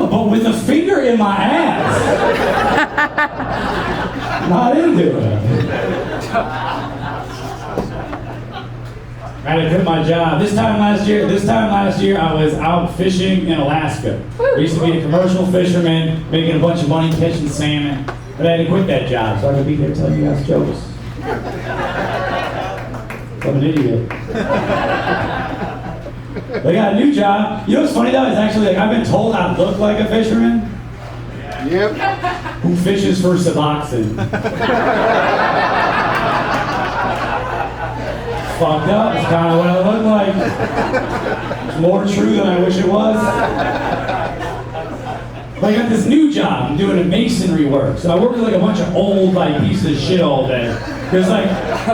but with a finger in my ass. Not into it. I had to quit my job. This time last year, I was out fishing in Alaska. I used to be a commercial fisherman, making a bunch of money catching salmon. But I had to quit that job so I could be here telling you guys jokes. I'm an idiot. I got a new job. You know what's funny though? It's actually like I've been told I look like a fisherman. Yep. Who fishes for Suboxone. Fucked up. It's kind of what I look like. It's more true than I wish it was. But I got this new job. I'm doing a masonry work. So I work with like a bunch of old like pieces of shit all day. There's like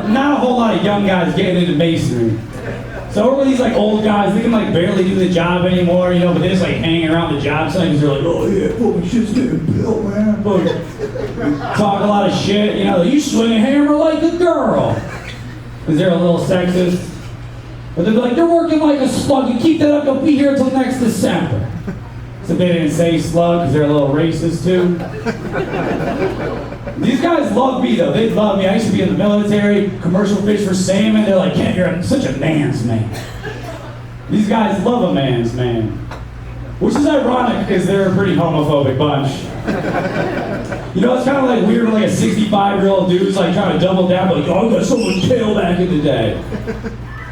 not a whole lot of young guys getting into masonry. So I work with these like old guys. They can like barely do the job anymore, you know, but they're just like hanging around the job site because they're like, oh yeah, boy, shit's getting built, man. Boy. Talk a lot of shit, you know, you swing a hammer like a girl. Because they're a little sexist. But they're like, they're working like a slug. You keep that up, they'll be here until next December. So they didn't say slug because they're a little racist too. These guys love me though. They love me. I used to be in the military, commercial fish for salmon. They're like, Kent, you're such a man's man. These guys love a man's man. Which is ironic because they're a pretty homophobic bunch. You know, it's kind of like weird when like a 65-year-old dude's like trying to double down, but like, oh, I got someone killed back in the day.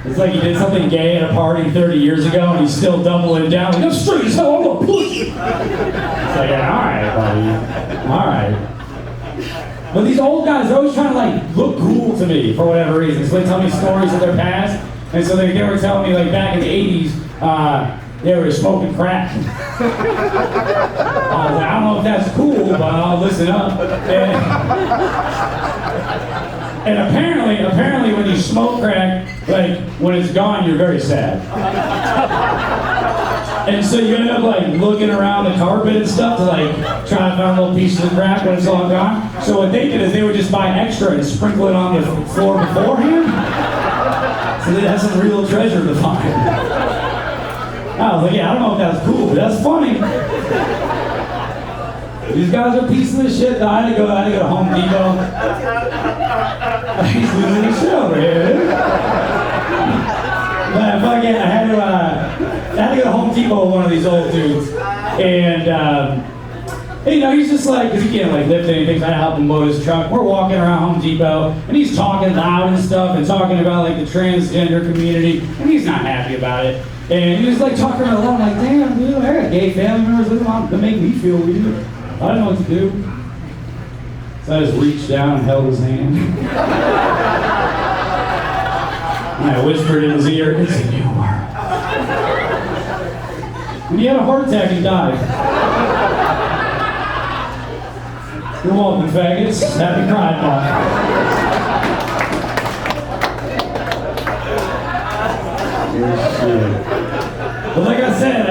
It's like he did something gay at a party 30 years ago and he's still doubling down. Like, I'm straight as hell, I'm gonna push you. It's like, yeah, all right, buddy. All right. But these old guys are always trying to like look cool to me for whatever reason. So they tell me stories of their past. And so they were telling me like back in the 80s, they were smoking crack. I was like, I don't know if that's cool, but I'll listen up. And apparently when you smoke crack, like when it's gone, you're very sad. And so you end up like looking around the carpet and stuff to like try to find little pieces of crack when it's all gone. So what they did is they would just buy extra and sprinkle it on the floor beforehand. So they had some real treasure to find. I was like, yeah, I don't know if that's cool, but that's funny. These guys are pieces of shit. I had to go to Home Depot. He's losing his shit over here, dude. But fucking, I had to go to Home Depot with one of these old dudes. And, you know, he's just like, because he can't like lift anything, so I had to help him load his truck. We're walking around Home Depot, and he's talking loud and stuff, and talking about like the transgender community, and he's not happy about it. And he was like talking around, I'm like, damn, dude, I got gay family members living on to make me feel weird. I don't know what to do. So I just reached down and held his hand. And I whispered in his ear, it's a new world. And he had a heart attack and died. You're welcome, faggots. Happy Pride Month. But like I said,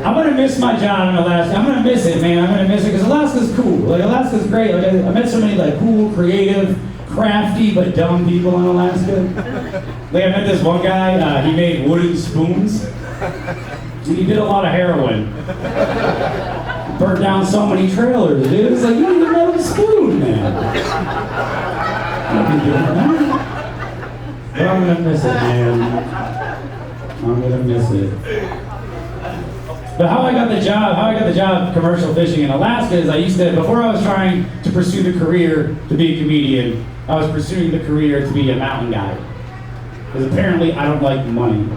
I'm gonna miss my job in Alaska. I'm gonna miss it, man. I'm gonna miss it because Alaska's cool. Like Alaska's great. Like I met so many like cool, creative, crafty but dumb people in Alaska. Like I met this one guy. He made wooden spoons. And he did a lot of heroin. Burnt down so many trailers, dude. It's like you need a metal spoon, man. I've been doing that. But I'm gonna miss it, man. I'm gonna miss it. But how I got the job commercial fishing in Alaska is before I was trying to pursue the career to be a comedian, I was pursuing the career to be a mountain guide. Because apparently I don't like money.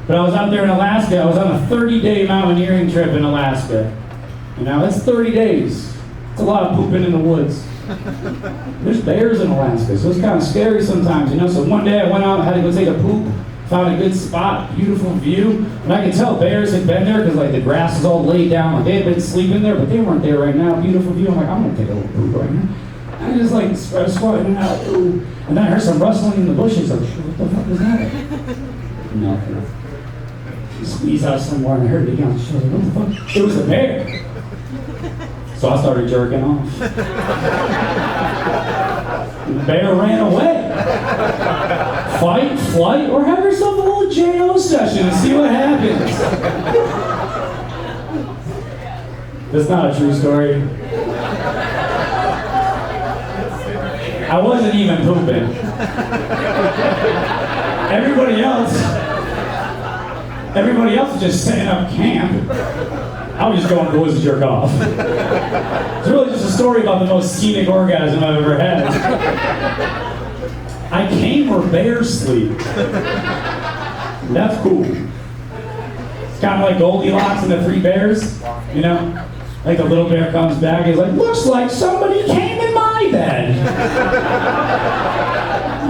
But I was out there in Alaska, I was on a 30-day mountaineering trip in Alaska. You know, that's 30 days. It's a lot of pooping in the woods. There's bears in Alaska, so it's kind of scary sometimes, you know? So one day I went out, had to go take a poop, found a good spot, beautiful view, and I could tell bears had been there because like the grass is all laid down, like they had been sleeping there, but they weren't there right now. Beautiful view. I'm like, I'm gonna take a little poop right now. I just like squatting out, ooh, and then I heard some rustling in the bushes. Like, what the fuck was that? Nothing. Squeeze out somewhere, and I heard it again. What the fuck? It was a bear. So I started jerking off. And the bear ran away. Fight, flight, or have yourself a little J.O. session and see what happens. That's not a true story. I wasn't even pooping. Everybody else was just setting up camp. I was just going to the woods to jerk off. It's really just a story about the most scenic orgasm I've ever had. I came where bears sleep. That's cool. It's kind of like Goldilocks and the Three Bears, you know? Like the little bear comes back, he's like, looks like somebody came in my bed.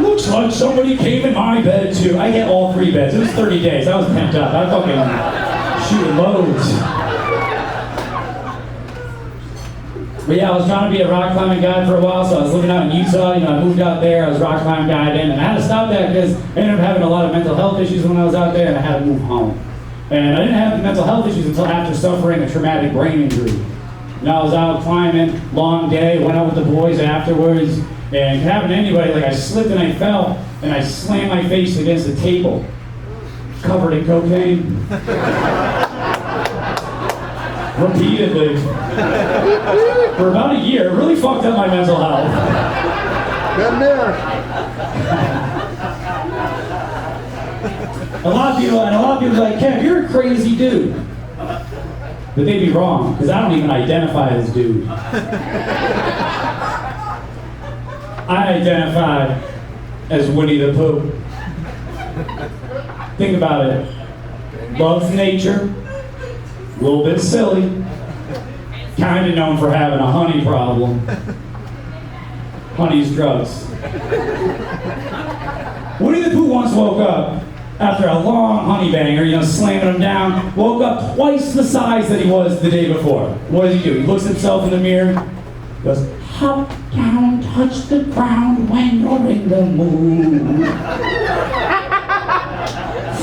Looks like somebody came in my bed too. I get all 3 beds. It was 30 days. I was pent up. I fucking shooting loads. But yeah, I was trying to be a rock climbing guide for a while, so I was living out in Utah. You know, I moved out there, I was rock climbing guiding, and I had to stop that because I ended up having a lot of mental health issues when I was out there, and I had to move home. And I didn't have the mental health issues until after suffering a traumatic brain injury. You know, I was out climbing, long day, went out with the boys afterwards, and it happened to anybody. Like I slipped and I fell, and I slammed my face against the table, covered in cocaine. Repeatedly. For about a year. It really fucked up my mental health. Been there. A lot of people are like, Kev, you're a crazy dude. But they'd be wrong, because I don't even identify as dude. I identify as Winnie the Pooh. Think about it. Loves nature, a little bit silly, kind of known for having a honey problem. Honey's drugs. Winnie the Pooh once woke up after a long honey banger, you know, slamming him down, woke up twice the size that he was the day before. What does he do? He looks himself in the mirror, goes, hop down, touch the ground when you're in the mood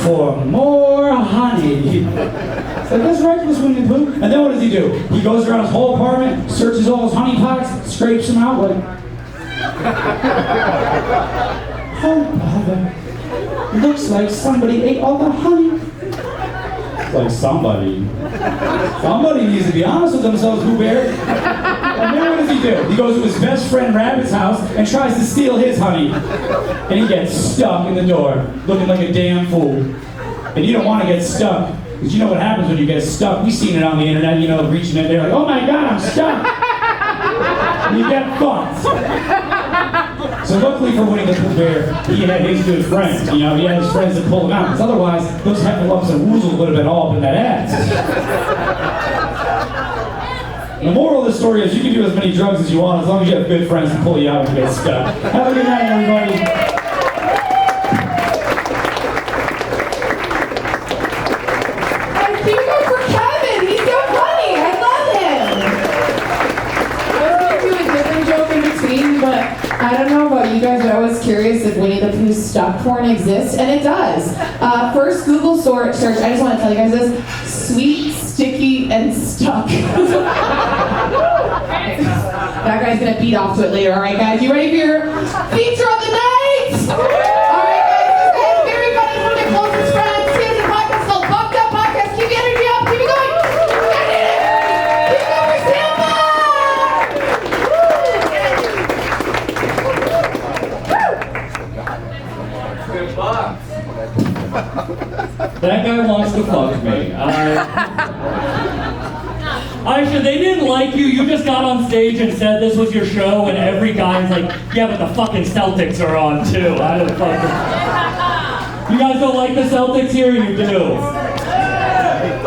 for more honey. So that's reckless, Winnie the Pooh. And then what does he do? He goes around his whole apartment, searches all his honey pots, scrapes them out like, oh bother. Looks like somebody ate all the honey. It's like somebody needs to be honest with themselves, Pooh Bear. And then what does he do? He goes to his best friend Rabbit's house and tries to steal his honey. And he gets stuck in the door, looking like a damn fool. And you don't want to get stuck, because you know what happens when you get stuck. We've seen it on the internet, you know, reaching in there like, oh my God, I'm stuck. And you get fucked. So luckily for Winnie the Pooh Bear, he had his good friends. You know, he had his friends that pulled him out. Because otherwise, those heffalumps and woozles would have been all up in that ass. The moral of the story is you can do as many drugs as you want as long as you have good friends to pull you out when you get stuck. Have a good night, everybody. I don't know about you guys, but I was curious if Winnie the Pooh's stuck porn exists, and it does. First Google search, I just want to tell you guys this: sweet, sticky, and stuck. That guy's gonna beat off to it later, alright guys? You ready for your feature of the night? Alright guys, this is very funny, one of my closest friends. He has a podcast called Fucked Up Podcast. Keep the energy up, keep it going! Keep it going, Simba! That guy wants to fuck me. Aisha, they didn't like you. You just got on stage and said this was your show, and every guy's like, yeah, but the fucking Celtics are on too. I don't fucking... You guys don't like the Celtics here? You do.